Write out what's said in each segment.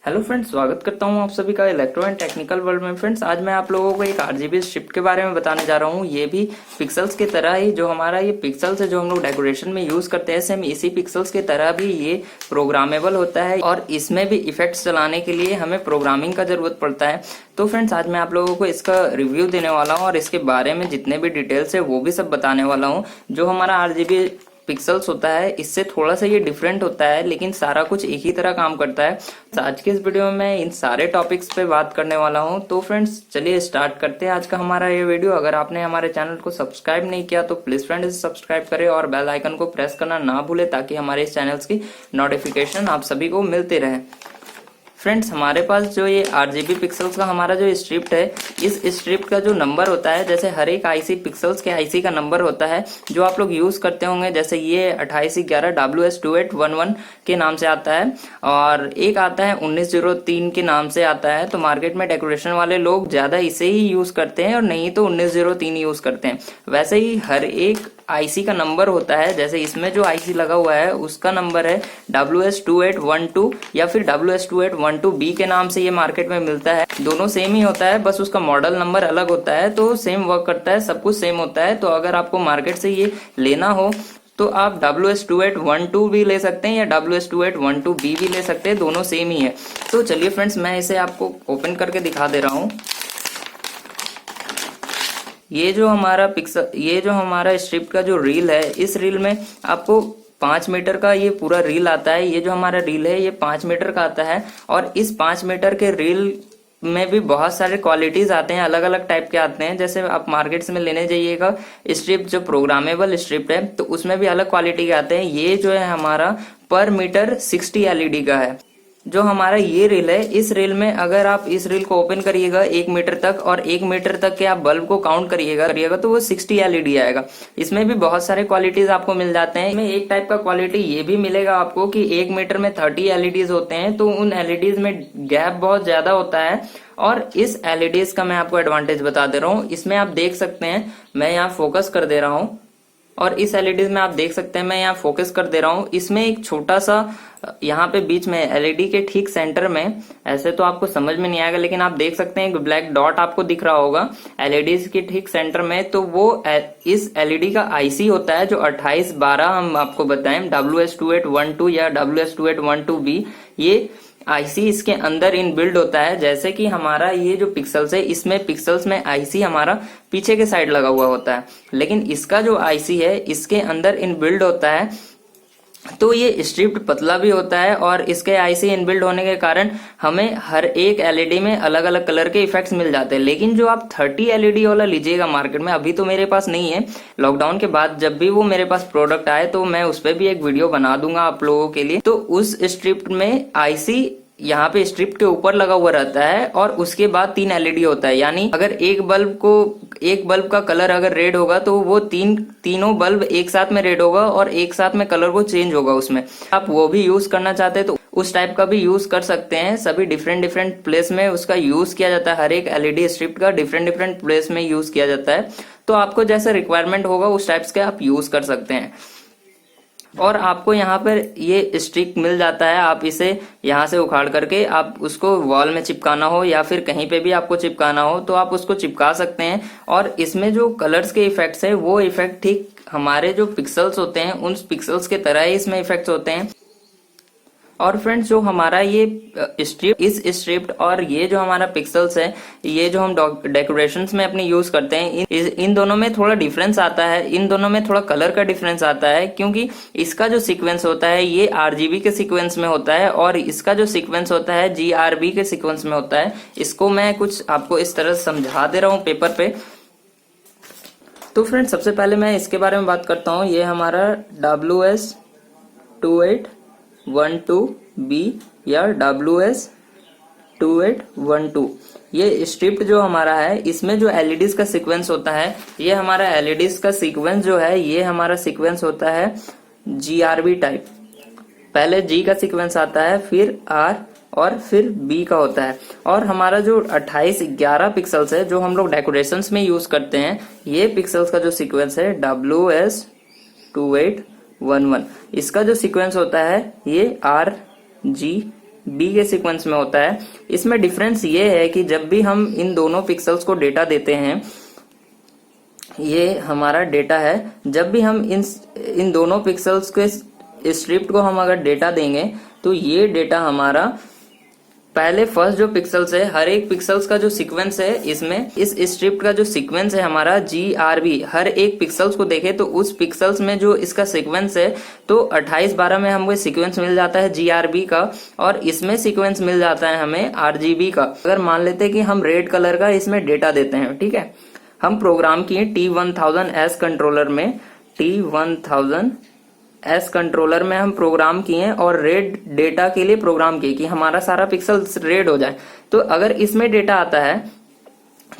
Hello friends, स्वागत करता हूं आप सभी का इलेक्ट्रो एंड टेक्निकल वर्ल्ड में। फ्रेंड्स, आज मैं आप लोगों को एक आरजीबी स्ट्रिप के बारे में बताने जा रहा हूं। ये भी पिक्सल्स की तरह ही जो हमारा ये पिक्सल्स है जो हम लोग डेकोरेशन में यूज करते हैं, सेम इसी पिक्सल्स की तरह भी ये प्रोग्रामेबल होता है और इसमें भी इफेक्ट्स चलाने के लिए हमें प्रोग्रामिंग का जरूरत पड़ता है। तो फ्रेंड्स, आज मैं आप लोगों को इसका रिव्यू देने वाला हूँ और इसके बारे में जितने भी डिटेल्स है वो भी सब बताने वाला हूँ। जो हमारा आरजीबी पिक्सल्स होता है इससे थोड़ा सा ये डिफरेंट होता है, लेकिन सारा कुछ एक ही तरह काम करता है। आज के इस वीडियो में मैं इन सारे टॉपिक्स पे बात करने वाला हूं। तो फ्रेंड्स, चलिए स्टार्ट करते हैं आज का हमारा ये वीडियो। अगर आपने हमारे चैनल को सब्सक्राइब नहीं किया तो प्लीज फ्रेंड्स सब्सक्राइब करें और बेल आइकन को प्रेस करना ना भूलें ताकि हमारे इस चैनल्स की नोटिफिकेशन आप सभी को मिलते रहे। फ्रेंड्स, हमारे पास जो ये आरजीबी पिक्सल्स का हमारा जो स्ट्रिप्ट है, इस स्ट्रिप्ट का जो नंबर होता है, जैसे हर एक आईसी पिक्सल्स के आईसी का नंबर होता है जो आप लोग यूज करते होंगे। जैसे ये 2811 WS2811 के नाम से आता है और एक आता है 1903 के नाम से आता है। तो मार्केट में डेकोरेशन वाले लोग ज्यादा इसे ही यूज करते हैं और नहीं तो 1903 यूज करते हैं। वैसे ही हर एक आईसी का नंबर होता है। जैसे इसमें जो आईसी लगा हुआ है उसका नंबर है WS2812 या फिर WS2812B के नाम से ये मार्केट में मिलता है। दोनों सेम ही होता है, बस उसका मॉडल नंबर अलग होता है। तो सेम वर्क करता है, सब कुछ सेम होता है। तो अगर आपको मार्केट से ये लेना हो तो आप WS2812 भी ले सकते हैं या WS2812B भी ले सकते हैं, दोनों सेम ही है। तो चलिए फ्रेंड्स, मैं इसे आपको ओपन करके दिखा दे रहा हूँ। ये जो हमारा स्ट्रिप का जो रील है, इस रील में आपको 5 मीटर का ये पूरा रील आता है। ये जो हमारा रील है ये 5 मीटर का आता है और इस 5 मीटर के रील में भी बहुत सारे क्वालिटीज आते हैं, अलग अलग टाइप के आते हैं। जैसे आप मार्केट से में लेने जाइएगा स्ट्रिप जो प्रोग्रामेबल स्ट्रिप है तो उसमें भी अलग क्वालिटी के आते हैं। ये जो है हमारा पर मीटर 60 LED का है। जो हमारा ये रील है, इस रील में अगर आप इस रील को ओपन करिएगा 1 मीटर तक और 1 मीटर तक के आप बल्ब को काउंट करिएगा तो वो 60 LED आएगा। इसमें भी बहुत सारे क्वालिटीज आपको मिल जाते हैं। इसमें एक टाइप का क्वालिटी ये भी मिलेगा आपको कि 1 मीटर में 30 LEDs होते हैं, तो उन LEDs में गैप बहुत ज्यादा होता है। और इस LEDs का मैं आपको एडवांटेज बता दे रहा हूँ। इसमें आप देख सकते हैं, मैं यहाँ फोकस कर दे रहा हूँ और इस LEDs में आप देख सकते हैं, मैं यहाँ फोकस कर दे रहा हूँ। इसमें एक छोटा सा यहाँ पे बीच में LED के ठीक सेंटर में, ऐसे तो आपको समझ में नहीं आएगा लेकिन आप देख सकते हैं एक ब्लैक डॉट आपको दिख रहा होगा LEDs के ठीक सेंटर में। तो वो इस LED का IC होता है जो 2812 हम आपको बताएं, WS2812 या WS2812B। ये आईसी इसके अंदर इन बिल्ड होता है। जैसे कि हमारा ये जो पिक्सल्स है, इसमें पिक्सल्स में आईसी हमारा पीछे के साइड लगा हुआ होता है, लेकिन इसका जो आईसी है इसके अंदर इन बिल्ड होता है। तो ये स्ट्रिप्ड पतला भी होता है और इसके आईसी इनबिल्ड होने के कारण हमें हर एक एलईडी में अलग अलग कलर के इफेक्ट्स मिल जाते हैं। लेकिन जो आप 30 एलईडी वाला लीजिएगा मार्केट में, अभी तो मेरे पास नहीं है, लॉकडाउन के बाद जब भी वो मेरे पास प्रोडक्ट आए तो मैं उस पर भी एक वीडियो बना दूंगा आप लोगों के लिए। तो उस स्ट्रिप में आईसी यहाँ पे स्ट्रिप के ऊपर लगा हुआ रहता है और उसके बाद 3 एलईडी होता है। यानी अगर एक बल्ब का कलर अगर रेड होगा तो वो तीनों बल्ब एक साथ में रेड होगा और एक साथ में कलर वो चेंज होगा। उसमें आप वो भी यूज करना चाहते हैं तो उस टाइप का भी यूज कर सकते हैं। सभी डिफरेंट प्लेस में उसका यूज किया जाता है। हर एक एलईडी स्ट्रिप का डिफरेंट प्लेस में यूज किया जाता है। तो आपको जैसा रिक्वायरमेंट होगा उस टाइप्स के आप यूज कर सकते हैं। और आपको यहाँ पर ये स्टिक मिल जाता है, आप इसे यहाँ से उखाड़ करके आप उसको वॉल में चिपकाना हो या फिर कहीं पे भी आपको चिपकाना हो तो आप उसको चिपका सकते हैं। और इसमें जो कलर्स के इफेक्ट्स है वो इफेक्ट ठीक हमारे जो पिक्सल्स होते हैं उन पिक्सल्स के तरह ही इसमें इफेक्ट्स होते हैं। और फ्रेंड्स, जो हमारा ये स्ट्रिप्ट और ये जो हमारा पिक्सल्स है, ये जो हम डेकोरेशंस में अपने यूज करते हैं, इन दोनों में थोड़ा डिफरेंस आता है। इन दोनों में थोड़ा कलर का डिफरेंस आता है क्योंकि इसका जो सीक्वेंस होता है ये RGB के सीक्वेंस में होता है और इसका जो सीक्वेंस होता है GRB के सीक्वेंस में होता है। इसको मैं कुछ आपको इस तरह समझा दे रहा हूँ पेपर पे। तो फ्रेंड्स, सबसे पहले मैं इसके बारे में बात करता हूँ। ये हमारा WS2812B या WS2812, ये स्ट्रिप्ट जो हमारा है इसमें जो LEDs का सीक्वेंस होता है, ये हमारा LEDs का सीक्वेंस जो है ये हमारा सीक्वेंस होता है GRB टाइप। पहले G का सीक्वेंस आता है, फिर R और फिर B का होता है। और हमारा जो 2811 पिक्सल्स है जो हम लोग डेकोरेशंस में यूज करते हैं, ये पिक्सल्स का जो सीक्वेंस है WS2811, इसका जो सीक्वेंस होता है ये RGB बी के सीक्वेंस में होता है। इसमें डिफरेंस ये है कि जब भी हम इन दोनों पिक्सल्स को डेटा देते हैं, ये हमारा डेटा है, जब भी हम इन दोनों पिक्सल्स के स्ट्रिप्ट को हम अगर डेटा देंगे तो ये डेटा हमारा पहले फर्स्ट जो पिक्सल्स है, हर एक पिक्सल्स का जो सीक्वेंस है, इसमें इस स्ट्रिप्ट का जो सीक्वेंस है हमारा GRB, हर एक पिक्सल्स को देखे तो उस पिक्सल्स में जो इसका सीक्वेंस है तो 2812 में हमको सीक्वेंस मिल जाता है GRB का, और इसमें सीक्वेंस मिल जाता है हमें RGB का। अगर मान लेते हैं कि हम रेड कलर का इसमें डेटा देते हैं, ठीक है, हम प्रोग्राम किए T1000S कंट्रोलर में, T1000S कंट्रोलर में हम प्रोग्राम किए और रेड डेटा के लिए प्रोग्राम किए कि हमारा सारा पिक्सल्स रेड हो जाए। तो अगर इसमें डेटा आता है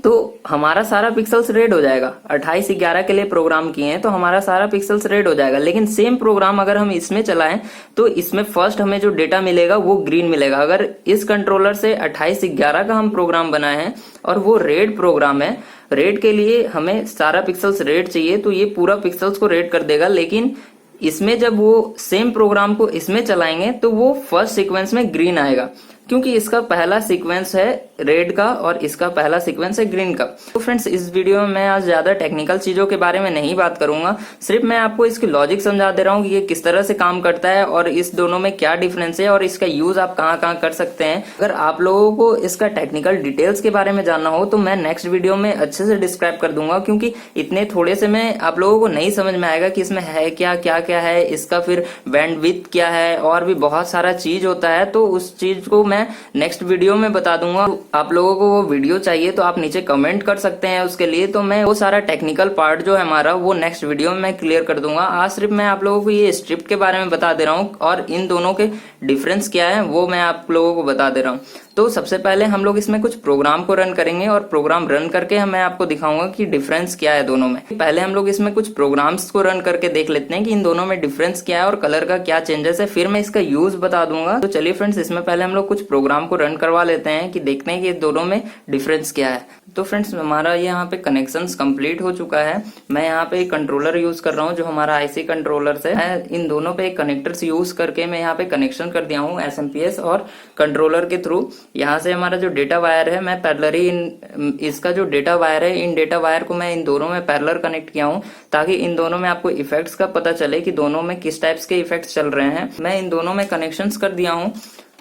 तो हमारा सारा पिक्सल्स रेड हो जाएगा। 2811 के लिए प्रोग्राम किए हैं तो हमारा सारा पिक्सल्स रेड हो जाएगा। लेकिन सेम प्रोग्राम अगर हम इसमें चलाएं तो इसमें फर्स्ट हमें जो डेटा मिलेगा वो ग्रीन मिलेगा। अगर इस कंट्रोलर से 2811 का हम प्रोग्राम बनाए हैं और वो रेड प्रोग्राम है, रेड के लिए हमें सारा पिक्सल्स रेड चाहिए, तो ये पूरा पिक्सल्स को रेड कर देगा। लेकिन इसमें जब वो सेम प्रोग्राम को इसमें चलाएंगे तो वो फर्स्ट सीक्वेंस में ग्रीन आएगा, क्योंकि इसका पहला सीक्वेंस है रेड का और इसका पहला सीक्वेंस है ग्रीन का। तो फ्रेंड्स, इस वीडियो में मैं आज ज्यादा टेक्निकल चीजों के बारे में नहीं बात करूंगा, सिर्फ मैं आपको इसकी लॉजिक समझा दे रहा हूँ कि ये किस तरह से काम करता है और इस दोनों में क्या डिफरेंस है और इसका यूज आप कहाँ कहाँ कर सकते हैं। अगर आप लोगों को इसका टेक्निकल डिटेल्स के बारे में जानना हो तो मैं नेक्स्ट वीडियो में अच्छे से डिस्क्राइब कर दूंगा, क्योंकि इतने थोड़े से में आप लोगों को नहीं समझ में आएगा कि इसमें है क्या क्या क्या है, इसका फिर बैंडविड्थ क्या है और भी बहुत सारा चीज होता है। तो उस चीज को मैं नेक्स्ट वीडियो में बता दूंगा। आप लोगों को वो वीडियो चाहिए तो आप नीचे कमेंट कर सकते हैं उसके लिए, तो मैं वो सारा टेक्निकल पार्ट जो है हमारा वो नेक्स्ट वीडियो में मैं क्लियर कर दूंगा। आज सिर्फ मैं आप लोगों को ये स्ट्रिप्ट के बारे में बता दे रहा हूँ और इन दोनों के डिफरेंस क्या है वो मैं आप लोगों को बता दे रहा हूँ। तो सबसे पहले हम लोग इसमें कुछ प्रोग्राम को रन करेंगे और प्रोग्राम रन करके मैं आपको दिखाऊंगा कि डिफरेंस क्या है दोनों में। पहले हम लोग इसमें कुछ प्रोग्राम्स को रन करके देख लेते हैं कि इन दोनों में डिफरेंस क्या है और कलर का क्या चेंजेस है, फिर मैं इसका यूज बता दूंगा। तो चलिए फ्रेंड्स, इसमें पहले हम लोग कुछ प्रोग्राम को रन करवा लेते हैं कि देखते हैं कि दोनों में डिफरेंस क्या है। तो फ्रेंड्स, हमारा यहाँ पे कनेक्शंस कंप्लीट हो चुका है। मैं यहाँ पे एक कंट्रोलर यूज कर रहा हूँ जो हमारा IC कंट्रोलर से है। इन दोनों पे कनेक्टर्स यूज करके मैं यहाँ पे कनेक्शन कर दिया हूँ SMPS और कंट्रोलर के थ्रू। यहाँ से हमारा जो डेटा वायर है, मैं पैरेलली इसका जो डेटा वायर है, इन डेटा वायर को मैं इन दोनों में पैरेलल कनेक्ट किया हूँ ताकि इन दोनों में आपको इफेक्ट्स का पता चले कि दोनों में किस टाइप्स के इफेक्ट्स चल रहे हैं। मैं इन दोनों में कनेक्शंस कर दिया हूँ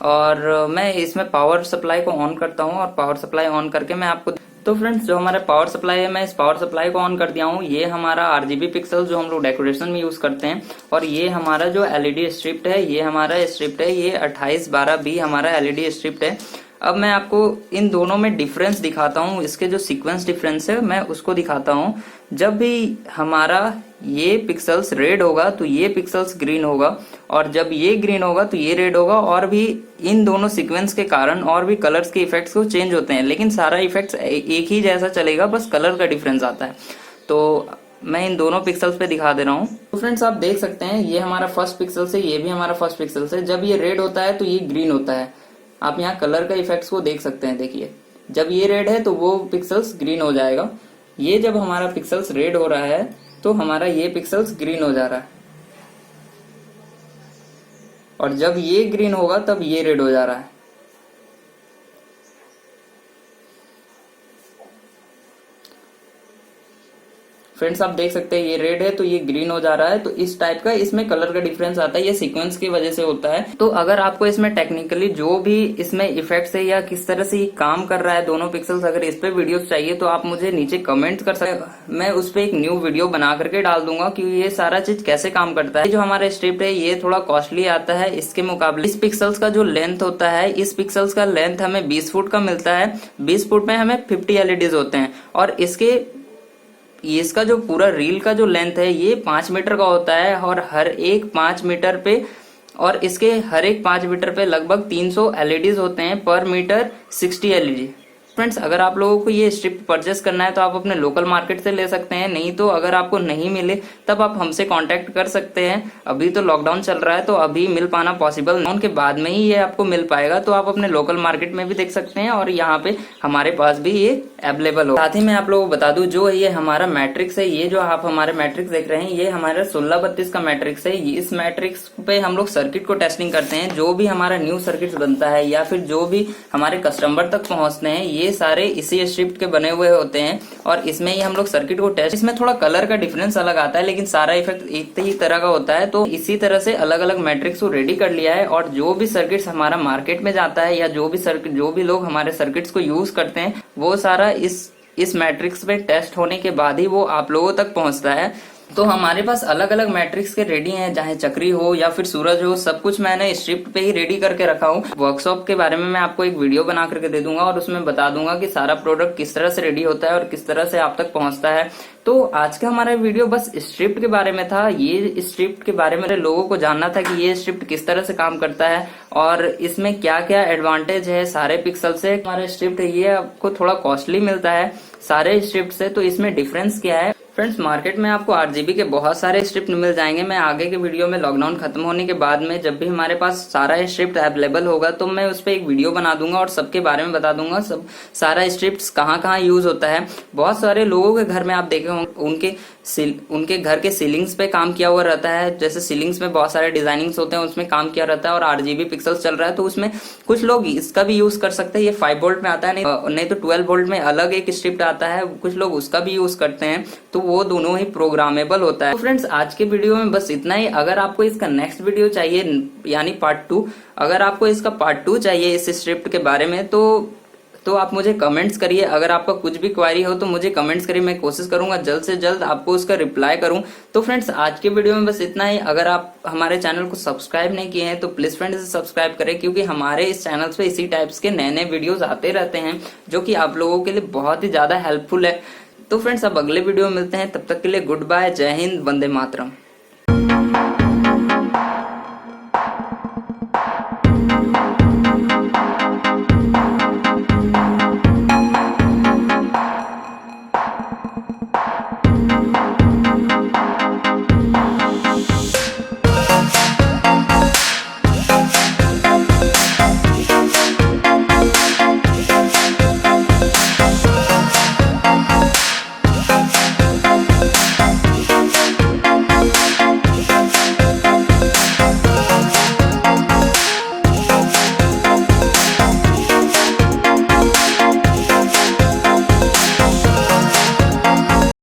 और मैं इसमें पावर सप्लाई को ऑन करता हूँ और पावर सप्लाई ऑन करके मैं आपको। तो फ्रेंड्स, जो हमारा पावर सप्लाई है, मैं इस पावर सप्लाई को ऑन कर दिया हूँ। ये हमारा RGB पिक्सल जो हम लोग डेकोरेशन में यूज करते हैं, और ये हमारा जो LED स्ट्रिप्ट है, ये हमारा स्ट्रिप्ट है, ये 2812B हमारा LED स्ट्रिप्ट है। अब मैं आपको इन दोनों में डिफरेंस दिखाता हूँ, इसके जो सीक्वेंस डिफरेंस है मैं उसको दिखाता हूँ। जब भी हमारा ये पिक्सल्स रेड होगा तो ये पिक्सल्स ग्रीन होगा, और जब ये ग्रीन होगा तो ये रेड होगा, और भी इन दोनों सीक्वेंस के कारण और भी कलर्स के इफेक्ट्स को चेंज होते हैं, लेकिन सारा इफेक्ट्स एक ही जैसा चलेगा, बस कलर का डिफरेंस आता है। तो मैं इन दोनों पिक्सल्स पे दिखा दे रहा हूँ। तो फ्रेंड्स, आप देख सकते हैं ये हमारा फर्स्ट पिक्सल है, ये भी हमारा फर्स्ट पिक्सल है। जब ये रेड होता है तो ये ग्रीन होता है। आप यहाँ कलर का इफेक्ट्स को देख सकते हैं। देखिए, जब ये रेड है तो वो पिक्सल्स ग्रीन हो जाएगा। ये जब हमारा पिक्सल्स रेड हो रहा है तो हमारा ये पिक्सल्स ग्रीन हो जा रहा है, और जब ये ग्रीन होगा तब ये रेड हो जा रहा है। फ्रेंड्स, आप देख सकते हैं ये रेड है तो ये ग्रीन हो जा रहा है। तो इस टाइप का इसमें कलर का डिफरेंस आता है, ये सीक्वेंस की वजह से होता है। तो अगर आपको इसमें टेक्निकली जो भी इसमें इफेक्ट्स है या किस तरह से ये काम कर रहा है दोनों पिक्सल्स, अगर इस पे वीडियोस चाहिए तो आप मुझे नीचे कमेंट कर सकते हैं। मैं उस पर एक न्यू वीडियो बना करके डाल दूंगा कि ये सारा चीज कैसे काम करता है। जो हमारा स्ट्रिप्ट है ये थोड़ा कॉस्टली आता है इसके मुकाबले। इस पिक्सल्स का जो लेंथ होता है, इस पिक्सल्स का लेंथ हमें 20 फुट का मिलता है। 20 फुट में हमें 50 LEDs होते हैं, और इसका जो पूरा रील का जो लेंथ है ये 5 मीटर का होता है, और हर एक 5 मीटर पे, और इसके हर एक 5 मीटर पे लगभग 300 LEDs होते हैं, पर मीटर 60 LED। फ्रेंड्स, अगर आप लोगों को ये स्ट्रिप परचेस करना है तो आप अपने लोकल मार्केट से ले सकते हैं, नहीं तो अगर आपको नहीं मिले तब आप हमसे कांटेक्ट कर सकते हैं। अभी तो लॉकडाउन चल रहा है तो अभी मिल पाना पॉसिबल नहीं, उनके बाद में ही ये आपको मिल पाएगा, तो आप अपने लोकल मार्केट में भी देख सकते हैं और यहाँ पे हमारे पास भी ये अवेलेबल हो। साथ ही मैं आप लोगों को बता दूं, जो ये हमारा मैट्रिक्स है, ये जो आप हमारे मैट्रिक्स देख रहे हैं, ये हमारा 1632 का मैट्रिक्स है। इस मैट्रिक्स पे हम लोग सर्किट को टेस्टिंग करते हैं। जो भी हमारा न्यू सर्किट बनता है या फिर जो भी हमारे कस्टमर तक पहुंचते हैं, ये सारे इसी स्ट्रिप के बने हुए होते हैं और इसमें ही हम लोग सर्किट को टेस्ट। इसमें थोड़ा कलर का डिफरेंस अलग आता है, लेकिन सारा इफेक्ट एक ही तरह का होता है। तो इसी तरह से अलग अलग मैट्रिक्स को रेडी कर लिया है और जो भी सर्किट्स हमारा मार्केट में जाता है या जो भी लोग हमारे सर्किट्स को यूज करते हैं, वो सारा इस मैट्रिक्स पे टेस्ट होने के बाद ही वो आप लोगों तक पहुंचता है। तो हमारे पास अलग अलग मैट्रिक्स के रेडी हैं, चाहे चक्री हो या फिर सूरज हो, सब कुछ मैंने स्ट्रिप पे ही रेडी करके रखा हूँ। वर्कशॉप के बारे में मैं आपको एक वीडियो बना करके दे दूंगा और उसमें बता दूंगा कि सारा प्रोडक्ट किस तरह से रेडी होता है और किस तरह से आप तक पहुंचता है। तो आज का हमारा वीडियो बस स्ट्रिप के बारे में था। ये स्ट्रिप के बारे में लोगों को जानना था कि ये स्ट्रिप किस तरह से काम करता है और इसमें क्या क्या एडवांटेज है सारे पिक्सल से। हमारा स्ट्रिप ये आपको थोड़ा कॉस्टली मिलता है सारे स्ट्रिप से, तो इसमें डिफरेंस क्या है। फ्रेंड्स, मार्केट में आपको 8GB के बहुत सारे स्ट्रिप मिल जाएंगे। मैं आगे के वीडियो में लॉकडाउन खत्म होने के बाद में जब भी हमारे पास सारा स्ट्रिप अवेलेबल होगा तो मैं उस पर एक वीडियो बना दूंगा और सबके बारे में बता दूंगा, सब सारा स्ट्रिप्स कहाँ कहाँ यूज होता है। बहुत सारे लोगों के घर में आप देखे होंगे उनके घर के सीलिंग्स पे काम किया हुआ रहता है। जैसे सीलिंग्स में बहुत सारे डिजाइनिंग्स होते हैं, उसमें काम किया रहता है और 8GB पिक्सल्स चल रहा है, तो उसमें कुछ लोग इसका भी यूज कर सकते हैं। ये 5 वोल्ट में आता है, नहीं तो 12 वोल्ट में अलग एक स्ट्रिप आता है, कुछ लोग उसका भी यूज करते हैं, तो वो दोनों ही प्रोग्रामेबल होता है। तो फ्रेंड्स, आज के वीडियो में बस इतना ही। अगर आपको इसका नेक्स्ट वीडियो चाहिए यानी पार्ट 2, अगर आपको इसका पार्ट 2 चाहिए इस स्ट्रिप के बारे में तो आप मुझे कमेंट्स करिए। अगर आपका कुछ भी क्वारी हो तो मुझे कमेंट्स करिए, मैं कोशिश करूंगा जल्द से जल्द आपको उसका रिप्लाई करूं। तो फ्रेंड्स, आज के वीडियो में बस इतना ही। अगर आप हमारे चैनल को सब्सक्राइब नहीं किए हैं तो प्लीज फ्रेंड्स सब्सक्राइब करें, क्योंकि हमारे इस चैनल पे इसी टाइप्स के नए नए वीडियोस आते रहते हैं जो कि आप लोगों के लिए बहुत ही ज्यादा हेल्पफुल है। तो फ्रेंड्स, अब अगले वीडियो में मिलते हैं, तब तक के लिए गुड बाय, जय हिंद, वंदे मातरम।